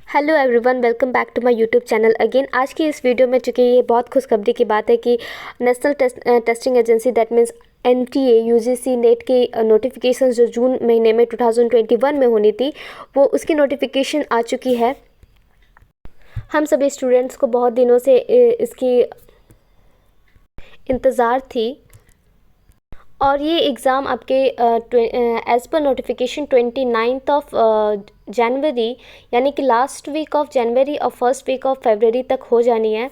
Hello everyone, welcome back to my YouTube channel again. आज की इस वीडियो में चूँकि ये बहुत खुशखबरी की बात है कि national Testing Agency that means NTA UGC net की नोटिफिकेशन जो जून महीने में 2021 में होनी थी वो उसकी नोटिफिकेशन आ चुकी है। हम सभी स्टूडेंट्स को बहुत दिनों से इसकी इंतज़ार थी और ये एग्ज़ाम आपके as per notification 29 of January यानी कि लास्ट वीक ऑफ जनवरी और फर्स्ट वीक ऑफ फरवरी तक हो जानी है।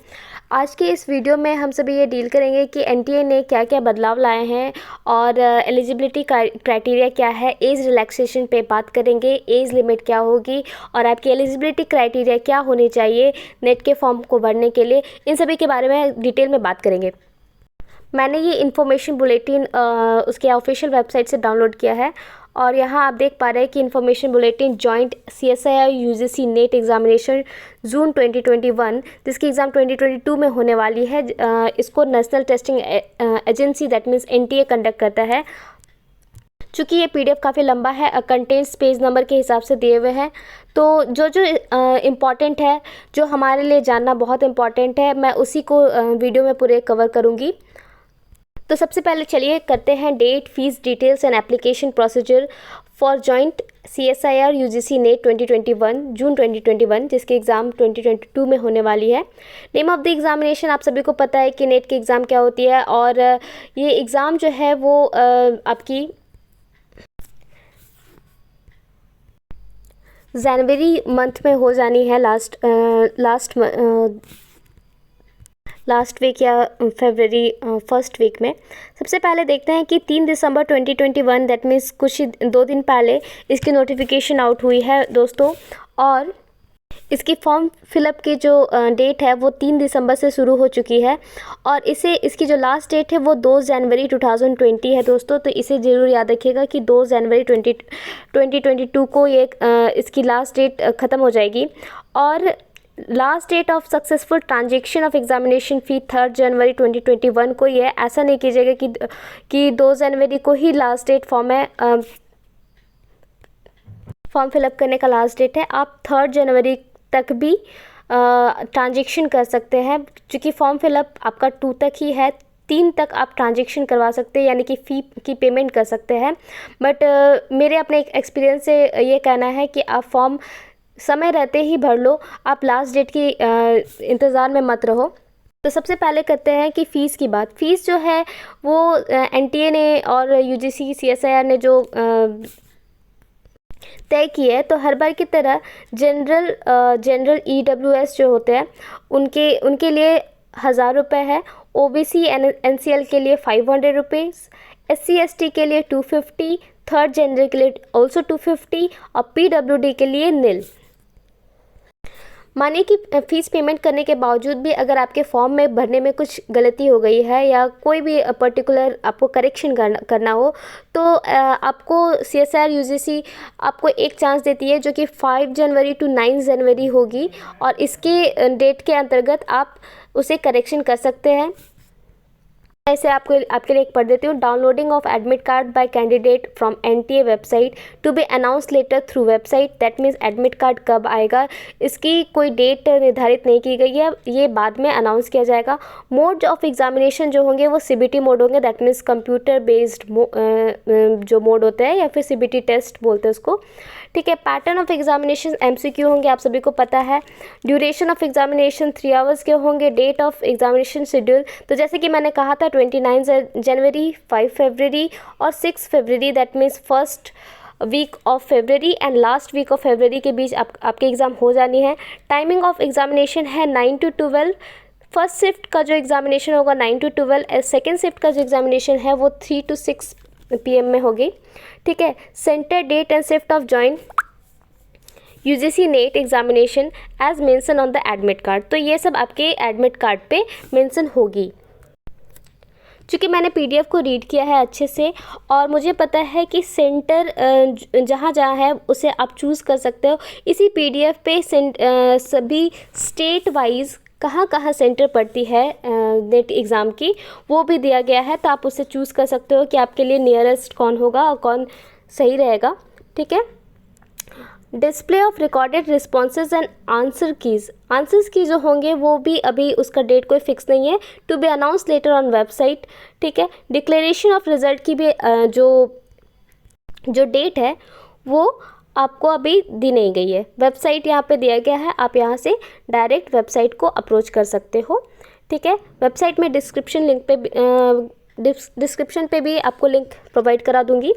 आज के इस वीडियो में हम सभी ये डील करेंगे कि एनटीए ने क्या क्या बदलाव लाए हैं और एलिजिबिलिटी क्राइटेरिया क्या है, एज रिलैक्सेशन पे बात करेंगे, एज लिमिट क्या होगी और आपकी एलिजिबिलिटी क्राइटेरिया क्या होनी चाहिए नेट के फॉर्म को भरने के लिए, इन सभी के बारे में डिटेल में बात करेंगे। मैंने ये इन्फॉर्मेशन बुलेटिन उसके ऑफिशियल वेबसाइट से डाउनलोड किया है और यहाँ आप देख पा रहे हैं कि information bulletin joint CSIR UGC NET examination June 2021 जिसकी एग्ज़ाम 2022 में होने वाली है, इसको National Testing Agency that means NTA conduct करता है। चूँकि ये PDF काफ़ी लंबा है, कंटेंट्स पेज नंबर के हिसाब से दिए हुए हैं, तो जो इम्पॉर्टेंट है, जो हमारे लिए जानना बहुत इम्पॉर्टेंट है, मैं उसी को वीडियो में पूरे कवर करूँगी। तो सबसे पहले चलिए करते हैं date, fees details and application procedure for joint CSIR UGC NET 2021 June 2021 जिसकी एग्ज़ाम 2022 में होने वाली है। नेम ऑफ द एग्ज़ामिनेशन आप सभी को पता है कि नेट की एग्ज़ाम क्या होती है और ये एग्ज़ाम जो है वो आपकी जनवरी मंथ में हो जानी है, लास्ट वीक या फरवरी फर्स्ट वीक में। सबसे पहले देखते हैं कि 3 दिसंबर 2021 दैट मीन्स कुछ 2 दिन पहले इसकी नोटिफिकेशन आउट हुई है दोस्तों, और इसकी फॉर्म फिलअप की जो डेट है वो 3 दिसंबर से शुरू हो चुकी है और इसकी जो लास्ट डेट है वो 2 जनवरी 2020 है दोस्तों। तो इसे ज़रूर याद रखिएगा कि 2 जनवरी 2022 को ये इसकी लास्ट डेट ख़त्म हो जाएगी और last date of successful transaction of examination fee 3 January 2021 को ये ऐसा नहीं कीजिएगा कि 2 जनवरी को ही लास्ट डेट फॉर्म फिलअप करने का लास्ट डेट है। आप 3 जनवरी तक भी ट्रांजेक्शन कर सकते हैं, क्योंकि फॉर्म फिलअप आपका 2 तक ही है, 3 तक आप ट्रांजेक्शन करवा सकते हैं यानी कि फ़ी की पेमेंट कर सकते हैं। बट मेरे अपने एक्सपीरियंस से ये कहना है कि आप फॉर्म समय रहते ही भर लो, आप लास्ट डेट की इंतज़ार में मत रहो। तो सबसे पहले करते हैं कि फ़ीस की बात। फ़ीस जो है वो एनटीए ने और यूजीसी CSIR ने जो तय की है, तो हर बार की तरह जनरल EWS जो होते हैं उनके लिए 1000 रुपये है, OBC NCL के लिए 500 रुपीज़, SC ST के लिए 250, थर्ड जनरल के लिए ऑल्सो 250 और PWD के लिए निल। मानिए कि फ़ीस पेमेंट करने के बावजूद भी अगर आपके फॉर्म में भरने में कुछ गलती हो गई है या कोई भी पर्टिकुलर आपको करेक्शन करना हो, तो आपको CSIR UGC आपको एक चांस देती है जो कि 5 जनवरी टू 9 जनवरी होगी और इसके डेट के अंतर्गत आप उसे करेक्शन कर सकते हैं। ऐसे आपके लिए एक पढ़ देती हूँ। Downloading of admit card by candidate from NTA website to be announce later through website. That means admit card कब आएगा इसकी कोई डेट निर्धारित नहीं की गई है, ये बाद में अनाउंस किया जाएगा। मोड ऑफ एग्जामिनेशन जो होंगे वो CBT मोड होंगे, दैट मीन्स कंप्यूटर बेस्ड जो मोड होते हैं या फिर CBT टेस्ट बोलते हैं उसको, ठीक है। पैटर्न ऑफ एग्जामिनेशन MCQ होंगे, आप सभी को पता है। ड्यूरेशन ऑफ एग्जामिनेशन 3 आवर्स के होंगे। डेट ऑफ एग्जामिनेशन शेड्यूल, तो जैसे कि मैंने कहा था 29 जनवरी, 5 फरवरी और 6 फरवरी, that means first week of February and last week of February के बीच आपके एग्ज़ाम हो जानी है। टाइमिंग ऑफ एग्जामिनेशन है 9 to 12। फर्स्ट शिफ्ट का जो एग्जामिनेशन होगा 9 to 12, सेकेंड शिफ्ट का जो एग्जामिनेशन है वो 3 to 6 PM में होगी, ठीक है। Centre, date and shift of join UGC NET examination as mention on the admit card, तो ये सब आपके एडमिट कार्ड पे मेंशन होगी। चूँकि मैंने PDF को रीड किया है अच्छे से और मुझे पता है कि सेंटर जहाँ जहाँ है उसे आप चूज़ कर सकते हो। इसी PDF पे सभी स्टेट वाइज कहाँ कहाँ सेंटर पड़ती है नेट एग्ज़ाम की वो भी दिया गया है, तो आप उसे चूज़ कर सकते हो कि आपके लिए नियरेस्ट कौन होगा और कौन सही रहेगा, ठीक है। Display of recorded responses and answer keys, answers की जो होंगे वो भी अभी उसका डेट कोई फिक्स नहीं है, to be announce later on website, ठीक है। डिक्लेरेशन ऑफ रिजल्ट की भी जो डेट है वो आपको अभी दी नहीं गई है। वेबसाइट यहाँ पे दिया गया है, आप यहाँ से डायरेक्ट वेबसाइट को अप्रोच कर सकते हो, ठीक है। वेबसाइट में डिस्क्रिप्शन पे भी आपको लिंक प्रोवाइड करा दूँगी।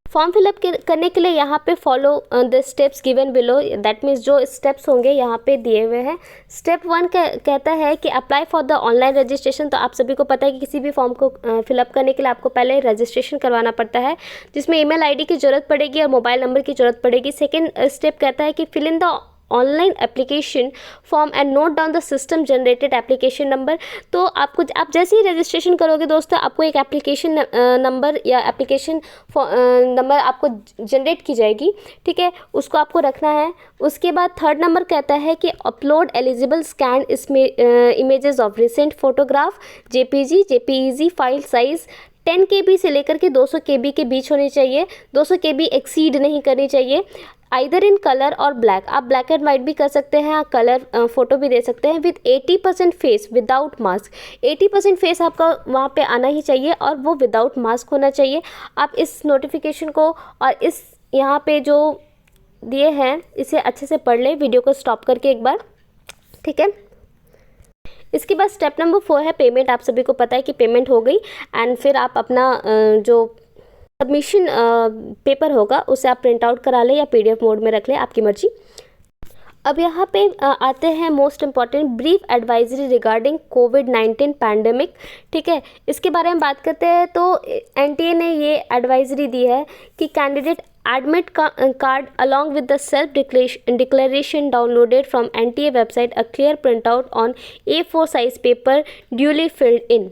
फॉर्म फिलअप करने के लिए यहाँ पे follow the steps given below, that means जो स्टेप्स होंगे यहाँ पे दिए हुए हैं। स्टेप 1 कहता है कि apply for the online registration. तो आप सभी को पता है कि किसी भी फॉर्म को फिलअप करने के लिए आपको पहले रजिस्ट्रेशन करवाना पड़ता है, जिसमें ईमेल आईडी की ज़रूरत पड़ेगी और मोबाइल नंबर की ज़रूरत पड़ेगी। सेकेंड स्टेप कहता है कि fill in the online application form and note down the system generated application number. तो आप जैसे ही रजिस्ट्रेशन करोगे दोस्तों, आपको एक एप्लीकेशन नंबर या एप्लीकेशन नंबर आपको जनरेट की जाएगी, ठीक है, उसको आपको रखना है। उसके बाद थर्ड नंबर कहता है कि upload eligible scan images of recent photograph, JPEG file size 10 KB से लेकर के 200 KB के बीच होनी चाहिए। 200 KB एक्सीड नहीं करनी चाहिए। आइदर इन कलर और ब्लैक, आप ब्लैक एंड वाइट भी कर सकते हैं, कलर फोटो भी दे सकते हैं। With 80% face without mask, 80% face आपका वहाँ पे आना ही चाहिए और वो विदाउट मास्क होना चाहिए। आप इस नोटिफिकेशन को और इस यहाँ पे जो दिए हैं इसे अच्छे से पढ़ लें, वीडियो को स्टॉप करके एक बार, ठीक है। इसके बाद स्टेप नंबर 4 है पेमेंट। आप सभी को पता है कि पेमेंट हो गई एंड फिर आप अपना जो सबमिशन पेपर होगा उसे आप प्रिंट आउट करा लें या PDF मोड में रख लें, आपकी मर्जी। अब यहाँ पे आते हैं most important brief advisory regarding कोविड-19 पैंडेमिक, ठीक है। इसके बारे में बात करते हैं तो NTA ने ये एडवाइजरी दी है कि candidate admit card along with the self declaration downloaded from NTA website, a clear print out on A4 size paper duly filled in.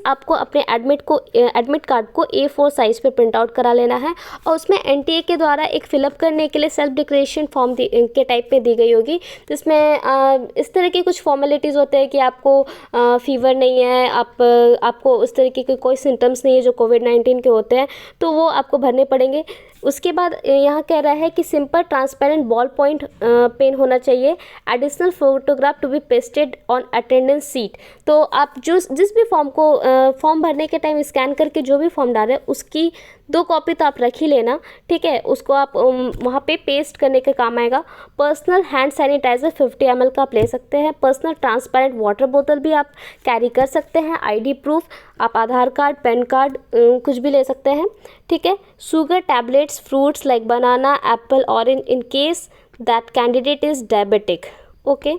आपको अपने एडमिट कार्ड को A4 साइज़ पे प्रिंट आउट करा लेना है और उसमें NTA के द्वारा एक फिलअप करने के लिए सेल्फ डिक्लेरेशन फॉर्म के टाइप पे दी गई होगी, जिसमें इस तरह की कुछ फॉर्मेलिटीज़ होते हैं कि आपको फीवर नहीं है, आपको उस तरीके के कोई सिम्टम्स नहीं है जो कोविड-19 के होते हैं, तो वो आपको भरने पड़ेंगे। उसके बाद यहाँ कह रहा है कि simple transparent ball point pen होना चाहिए। Additional photograph to be pasted on attendance sheet. तो आप जिस भी फॉर्म भरने के टाइम स्कैन करके जो भी फॉर्म डाल रहे हैं उसकी 2 कॉपी तो आप रख ही लेना, ठीक है। उसको आप वहाँ पे पेस्ट करने के काम आएगा। पर्सनल हैंड सैनिटाइज़र 50 ml का आप ले सकते हैं। पर्सनल ट्रांसपेरेंट वाटर बोतल भी आप कैरी कर सकते हैं। ID प्रूफ, आप आधार कार्ड, पैन कार्ड कुछ भी ले सकते हैं, ठीक है। Sugar tablets, fruits like banana, Apple, orange in case that candidate is diabetic, okay.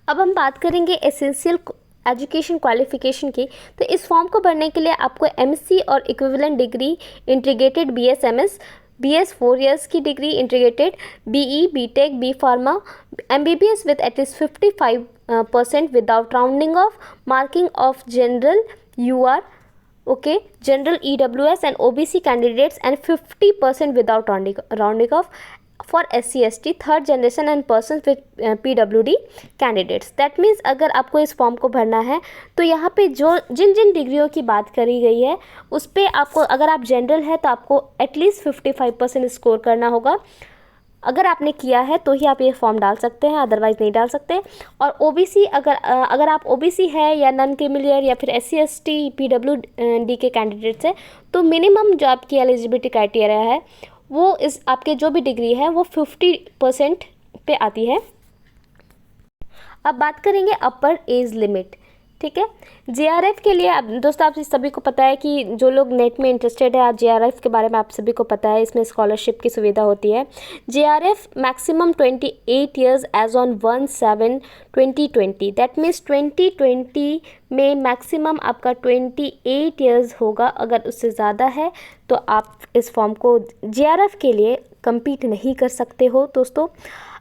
अब हम बात करेंगे एसेंशियल एजुकेशन क्वालिफिकेशन की। तो इस फॉर्म को भरने के लिए आपको MSc और equivalent degree integrated BS MS 4 years की degree integrated, BE BTech B Pharma MBBS with at least 55% without rounding off, marking of general UR, okay, general EWS and OBC candidates and 50% without rounding off for SC ST third generation and person with PWD candidates. That means अगर आपको इस form को भरना है तो यहाँ पे जो जिन डिग्रियों की बात करी गई है उस पर आपको, अगर आप जनरल है तो आपको एटलीस्ट 55% स्कोर करना होगा। अगर आपने किया है तो ही आप ये फॉर्म डाल सकते हैं, अदरवाइज़ नहीं डाल सकते। और OBC अगर आप OBC है या नॉन क्रीमिलियर या फिर SC ST PWD के कैंडिडेट्स हैं तो मिनिमम जो आपकी एलिजिबिलिटी क्राइटेरिया है वो इस आपके जो भी डिग्री है वो 50% पे आती है। अब बात करेंगे अपर एज लिमिट, ठीक है। JRF के लिए, अब दोस्तों आप सभी को पता है कि जो लोग नेट में इंटरेस्टेड है, आज JRF के बारे में आप सभी को पता है, इसमें स्कॉलरशिप की सुविधा होती है। JRF maximum 28 years age on 1/7/2020, that means 2020 में मैक्सिमम आपका 28 years होगा। अगर उससे ज़्यादा है तो आप इस फॉर्म को JRF के लिए compete नहीं कर सकते हो दोस्तों।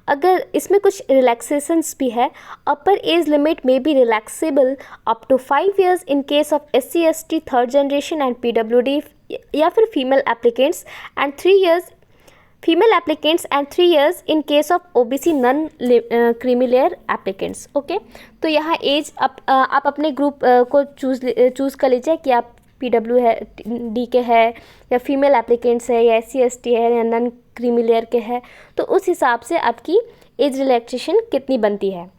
अगर इसमें कुछ रिलैक्सेशंस भी है, अपर एज लिमिट में be relaxable up to 5 years in case of SC ST third generation and PWD या फिर female applicants and 3 years female applicants and 3 years in case of OBC non creamy layer applicants, okay. तो यहाँ as आप अपने group को choose कर लीजिए कि आप PW है, डी के है, या फीमेल एप्लीकेंट्स है, या SC ST है, या नॉन क्रीमी लेयर के है, तो उस हिसाब से आपकी एज रिलैक्सेशन कितनी बनती है।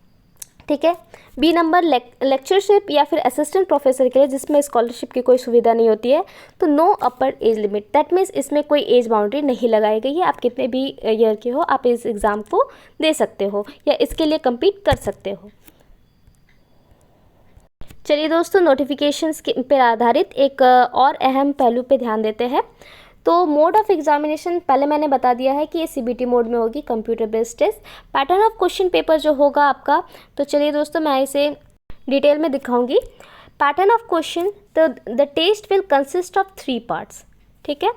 ठीक है। बी नंबर लेक्चरशिप या फिर असिस्टेंट प्रोफेसर के लिए जिसमें स्कॉलरशिप की कोई सुविधा नहीं होती है, तो no upper age limit, that means इसमें कोई एज बाउंड्री नहीं लगाई गई है। आप कितने भी ईयर के हो आप इस एग्ज़ाम को दे सकते हो या इसके लिए कम्पीट कर सकते हो। चलिए दोस्तों, नोटिफिकेशंस के पर आधारित एक और अहम पहलू पे ध्यान देते हैं। तो मोड ऑफ एग्जामिनेशन पहले मैंने बता दिया है कि ये CBT मोड में होगी, computer based test. Pattern of question paper जो होगा आपका, तो चलिए दोस्तों मैं इसे डिटेल में दिखाऊंगी। पैटर्न ऑफ क्वेश्चन, तो the test will consist of 3 parts. ठीक है,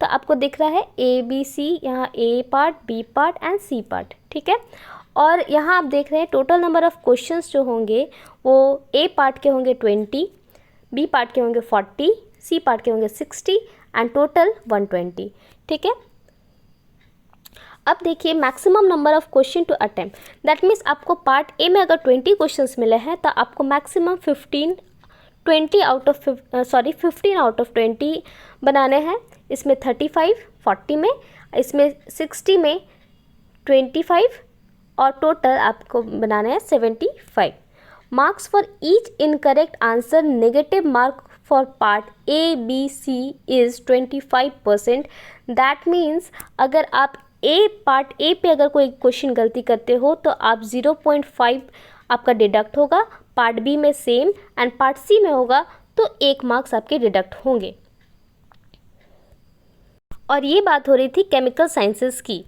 तो आपको दिख रहा है ABC, यहाँ A part, B part and C part. ठीक है, और यहाँ आप देख रहे हैं टोटल नंबर ऑफ क्वेश्चंस जो होंगे वो A पार्ट के होंगे 20, B पार्ट के होंगे 40, C पार्ट के होंगे 60 एंड टोटल 120। ठीक है, अब देखिए maximum number of question to attempt, that means आपको पार्ट ए में अगर 20 क्वेश्चंस मिले हैं तो आपको मैक्सिमम 15 आउट ऑफ 20 बनाने हैं। इसमें 35 40 में, इसमें 60 में 25 और टोटल आपको बनाना है 75। Marks for each incorrect answer, negative mark for part A, B, C is 25%। That means अगर आप पार्ट ए पे अगर कोई क्वेश्चन गलती करते हो तो आप 0.5 आपका डिडक्ट होगा, पार्ट बी में सेम एंड पार्ट सी में होगा तो 1 मार्क्स आपके डिडक्ट होंगे। और ये बात हो रही थी केमिकल साइंसेस की।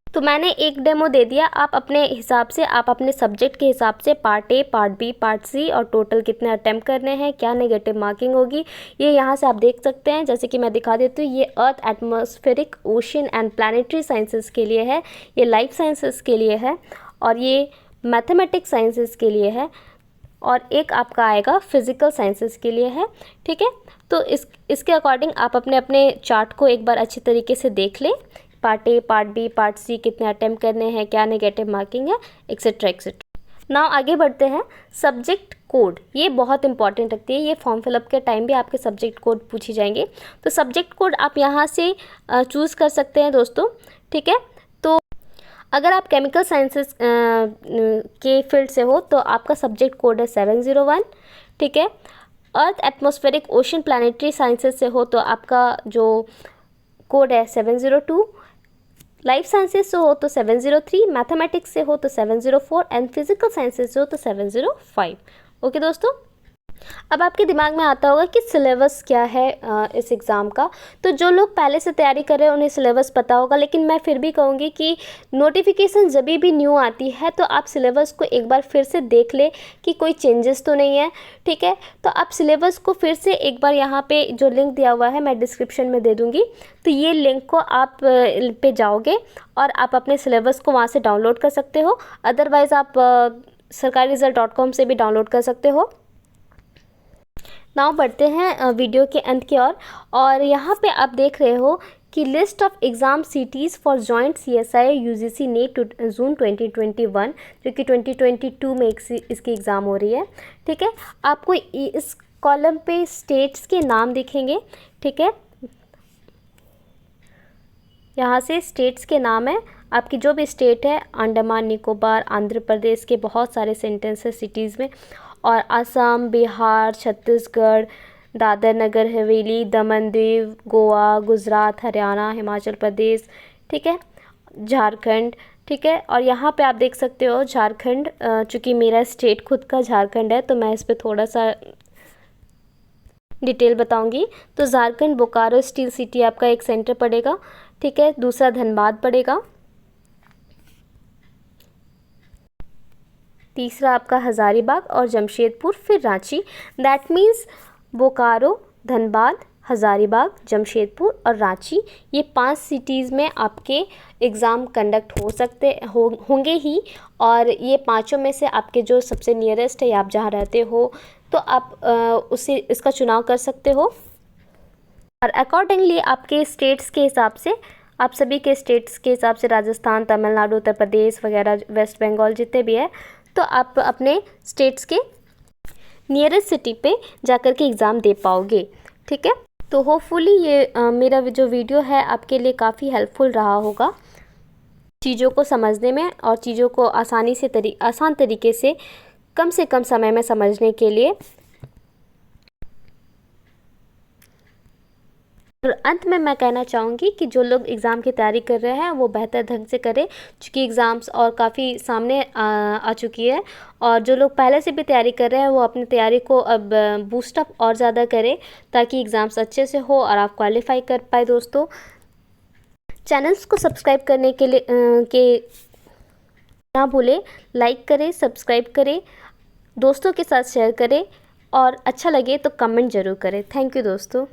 तो मैंने एक डेमो दे दिया, आप अपने हिसाब से, आप अपने सब्जेक्ट के हिसाब से part A, part B, part C और टोटल कितने अटैम्प्ट करने हैं, क्या नेगेटिव मार्किंग होगी, ये यहाँ से आप देख सकते हैं। जैसे कि मैं दिखा देती हूँ, ये earth, atmospheric, ocean and planetary sciences के लिए है, ये लाइफ साइंसेस के लिए है, और ये मैथमेटिक्स साइंसेस के लिए है, और एक आपका आएगा फिजिकल साइंसेस के लिए है। ठीक है, तो इसके अकॉर्डिंग आप अपने अपने चार्ट को एक बार अच्छी तरीके से देख लें, part A, part B, part C कितने अटेम्प्ट करने हैं, क्या नेगेटिव मार्किंग है, एक्सेट्रा एक्सेट्रा। नाउ आगे बढ़ते हैं। सब्जेक्ट कोड, ये बहुत इंपॉर्टेंट रखती है, ये फॉर्म फिलअप के टाइम भी आपके सब्जेक्ट कोड पूछी जाएंगे। तो सब्जेक्ट कोड आप यहाँ से चूज़ कर सकते हैं दोस्तों। ठीक है, तो अगर आप केमिकल साइंसेस के फील्ड से हो तो आपका सब्जेक्ट कोड है 701। ठीक है, अर्थ, एटमॉस्फेरिक, ओशन, प्लानिटरी साइंसेस से हो तो आपका जो कोड है 702, लाइफ साइंसेस से हो तो 703, मैथमेटिक्स से हो तो 704 एंड फिजिकल साइंसेस से हो तो 705। ओके दोस्तों, अब आपके दिमाग में आता होगा कि सिलेबस क्या है इस एग्ज़ाम का। तो जो लोग पहले से तैयारी कर रहे हैं उन्हें सिलेबस पता होगा, लेकिन मैं फिर भी कहूँगी कि नोटिफिकेशन जब भी न्यू आती है तो आप सिलेबस को एक बार फिर से देख ले कि कोई चेंजेस तो नहीं है। ठीक है, तो आप सिलेबस को फिर से एक बार यहाँ पे जो लिंक दिया हुआ है मैं डिस्क्रिप्शन में दे दूँगी, तो ये लिंक को आप पे जाओगे और आप अपने सिलेबस को वहाँ से डाउनलोड कर सकते हो। अदरवाइज़ आप sarkariresult.com से भी डाउनलोड कर सकते हो। नाउ बढ़ते हैं वीडियो के अंत की ओर, और यहाँ पे आप देख रहे हो कि list of exam cities for joint CSI UGC NET June 2021, जो कि 2022 में इसकी एग्ज़ाम हो रही है। ठीक है, आपको इस कॉलम पे स्टेट्स के नाम दिखेंगे। ठीक है, यहाँ से स्टेट्स के नाम है, आपकी जो भी स्टेट है, अंडमान निकोबार, आंध्र प्रदेश के बहुत सारे सेंटेंस है सिटीज़ में, और असम, बिहार, छत्तीसगढ़, दादर नगर हवेली, दमन दीव, गोवा, गुजरात, हरियाणा, हिमाचल प्रदेश। ठीक है, झारखंड। ठीक है, और यहाँ पे आप देख सकते हो झारखंड, चूँकि मेरा स्टेट खुद का झारखंड है तो मैं इस पर थोड़ा सा डिटेल बताऊंगी। तो झारखंड बोकारो स्टील सिटी आपका एक सेंटर पड़ेगा। ठीक है, दूसरा धनबाद पड़ेगा, तीसरा आपका हज़ारीबाग और जमशेदपुर, फिर रांची। दैट मीन्स बोकारो, धनबाद, हज़ारीबाग, जमशेदपुर और रांची, ये 5 सिटीज़ में आपके एग्ज़ाम कंडक्ट होंगे ही, और ये पांचों में से आपके जो सबसे नियरेस्ट है या आप जहाँ रहते हो तो आप इसका चुनाव कर सकते हो। और अकॉर्डिंगली आपके स्टेट्स के हिसाब से, आप सभी के स्टेट्स के हिसाब से, राजस्थान, तमिलनाडु, उत्तर प्रदेश वगैरह, वेस्ट बंगाल जितने भी है, तो आप अपने स्टेट्स के नियरेस्ट सिटी पे जाकर के एग्ज़ाम दे पाओगे। ठीक है, तो होपफुली ये मेरा जो वीडियो है आपके लिए काफ़ी हेल्पफुल रहा होगा चीज़ों को समझने में और चीज़ों को आसान तरीके से कम समय में समझने के लिए। और अंत में मैं कहना चाहूँगी कि जो लोग एग्ज़ाम की तैयारी कर रहे हैं वो बेहतर ढंग से करें, क्योंकि एग्ज़ाम्स और काफ़ी सामने आ चुकी है। और जो लोग पहले से भी तैयारी कर रहे हैं वो अपनी तैयारी को अब बूस्टअप और ज़्यादा करें, ताकि एग्ज़ाम्स अच्छे से हो और आप क्वालिफाई कर पाए। दोस्तों, चैनल्स को सब्सक्राइब करने के लिए ना भूलें, लाइक करें, सब्सक्राइब करें, दोस्तों के साथ शेयर करें और अच्छा लगे तो कमेंट ज़रूर करें। थैंक यू दोस्तों।